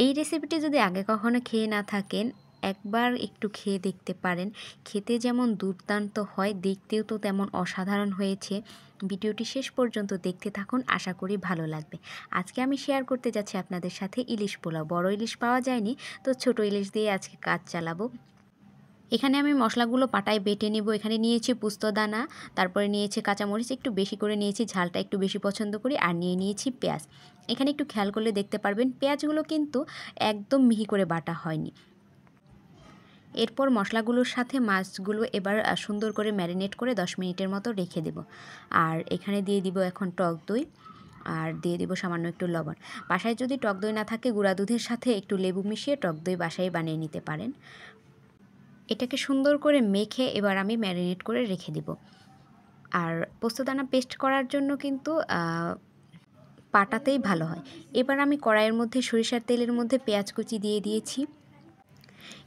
এই রেসিপিটি যদি আগে কখনো খেয়ে না থাকেন, একবার একটু খেয়ে দেখতে পারেন। খেতে যেমন দুর্দান্ত হয়, দেখতেও তো তেমন অসাধারণ হয়েছে। ভিডিওটি শেষ পর্যন্ত দেখতে থাকুন, আশা করি ভালো লাগবে। আজকে আমি শেয়ার করতে যাচ্ছি আপনাদের সাথে ইলিশ পোলাও। বড় ইলিশ পাওয়া যায়নি, তো ছোট ইলিশ দিয়ে আজকে কাজ চালাবো। এখানে আমি মশলাগুলো পাটায় বেটে নেব। এখানে নিয়েছি পোস্তদানা, তারপরে নিয়েছি কাঁচামরিচ, একটু বেশি করে নিয়েছি, ঝালটা একটু বেশি পছন্দ করি, আর নিয়েছি পেঁয়াজ। এখানে একটু খেয়াল করলে দেখতে পারবেন পেঁয়াজগুলো কিন্তু একদম মিহি করে বাটা হয়নি। এরপর মশলাগুলোর সাথে মাছগুলো এবার সুন্দর করে ম্যারিনেট করে 10 মিনিটের মতো রেখে দেব। আর এখানে দিয়ে দিব এখন টক দই, আর দিয়ে দিব সামান্য একটু লবণ। বাসায় যদি টক দই না থাকে, গুঁড়া দুধের সাথে একটু লেবু মিশিয়ে টক দই বাসায় বানিয়ে নিতে পারেন। এটাকে সুন্দর করে মেখে এবার আমি ম্যারিনেট করে রেখে দিব। আর পোস্তদানা পেস্ট করার জন্য কিন্তু পাটাতেই ভালো হয়। এবার আমি কড়াইয়ের মধ্যে সরিষার তেলের মধ্যে পেঁয়াজ কুচি দিয়ে দিয়েছি।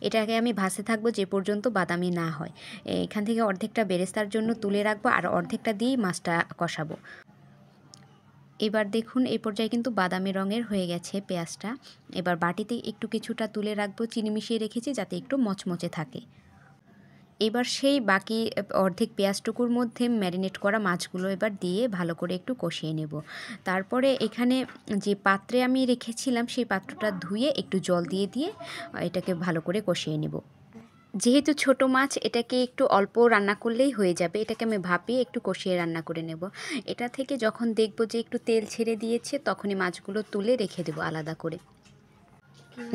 এটাকে আমি ভাজতে থাকবো যে পর্যন্ত বাদামি না হয়। এখান থেকে অর্ধেকটা বেরেস্তার জন্য তুলে রাখবো, আর অর্ধেকটা দিয়েই মাছটা কষাবো। এবার দেখুন এই পর্যায়ে কিন্তু বাদামি রঙের হয়ে গেছে পেঁয়াজটা। এবার বাটিতে একটু কিছুটা তুলে রাখবো, চিনি মিশিয়ে রেখেছি যাতে একটু মচমচে থাকে। এবার সেই বাকি অর্ধেক পেঁয়াজটুকুর মধ্যে ম্যারিনেট করা মাছগুলো এবার দিয়ে ভালো করে একটু কষিয়ে নেব। তারপরে এখানে যে পাত্রে আমি রেখেছিলাম সেই পাত্রটা ধুয়ে একটু জল দিয়ে দিয়ে এটাকে ভালো করে কষিয়ে নেব। যেহেতু ছোট মাছ, এটাকে একটু অল্প রান্না করলেই হয়ে যাবে। এটাকে আমি ভাপিয়ে একটু কষিয়ে রান্না করে নেব। এটা থেকে যখন দেখব যে একটু তেল ছেড়ে দিয়েছে, তখনই মাছগুলো তুলে রেখে দেব আলাদা করে।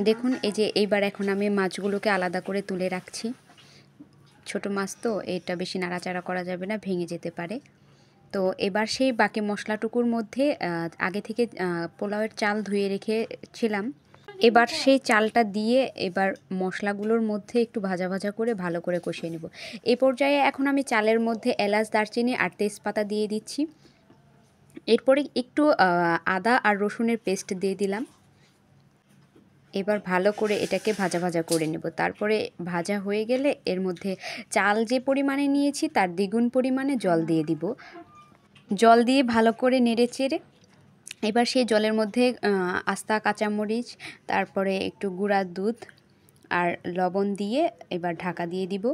দেখুন এই যে এইবার এখন আমি মাছগুলোকে আলাদা করে তুলে রাখছি। ছোট মাছ তো, এটা বেশি নাড়াচাড়া করা যাবে না, ভেঙে যেতে পারে। তো এবার সেই বাকি মশলাটুকুর মধ্যে আগে থেকে পোলাওয়ের চাল ধুয়ে রেখেছিলাম, এবার সেই চালটা দিয়ে এবার মশলাগুলোর মধ্যে একটু ভাজা ভাজা করে ভালো করে কষিয়ে নেব। এই পর্যায়ে এখন আমি চালের মধ্যে এলাচ, দারচিনি আর তেজপাতা দিয়ে দিচ্ছি। এরপরে একটু আদা আর রসুনের পেস্ট দিয়ে দিলাম। এবার ভালো করে এটাকে ভাজা ভাজা করে নেব। তারপরে ভাজা হয়ে গেলে এর মধ্যে চাল যে পরিমাণে নিয়েছি তার দ্বিগুণ পরিমাণে জল দিয়ে দিব। জল দিয়ে ভালো করে নেড়ে চেড়ে এবার সেই জলের মধ্যে আস্তা কাঁচামরিচ, তারপরে একটু গুঁড়া দুধ আর লবণ দিয়ে এবার ঢাকা দিয়ে দিব।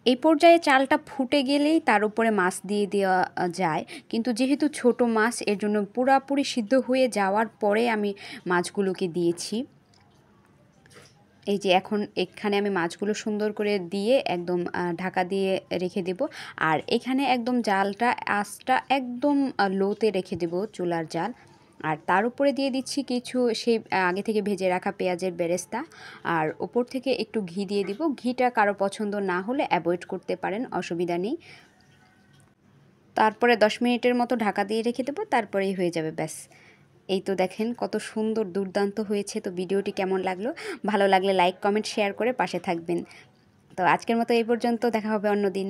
এই পর্যায়ে চালটা ফুটে গেলেই তার উপরে মাছ দিয়ে দেওয়া যায়, কিন্তু যেহেতু ছোট মাছ, এর জন্য পুরাপুরি সিদ্ধ হয়ে যাওয়ার পরে আমি মাছগুলোকে দিয়েছি। এই যে এখন এখানে আমি মাছগুলো সুন্দর করে দিয়ে একদম ঢাকা দিয়ে রেখে দেব। আর এখানে একদম জালটা, আঁচটা একদম লোতে রেখে দেব, চুলার জাল। আর তার উপরে দিয়ে দিচ্ছি কিছু সেই আগে থেকে ভেজে রাখা পেঁয়াজের বেরেস্তা, আর ওপর থেকে একটু ঘি দিয়ে দিব। ঘিটা কারো পছন্দ না হলে অ্যাভয়েড করতে পারেন, অসুবিধা নেই। তারপরে 10 মিনিটের মতো ঢাকা দিয়ে রেখে দেবো, তারপরেই হয়ে যাবে, ব্যাস। এই তো দেখেন কত সুন্দর, দুর্দান্ত হয়েছে। তো ভিডিওটি কেমন লাগলো? ভালো লাগলে লাইক, কমেন্ট, শেয়ার করে পাশে থাকবেন। তো আজকের মতো এই পর্যন্ত, দেখা হবে অন্য দিন।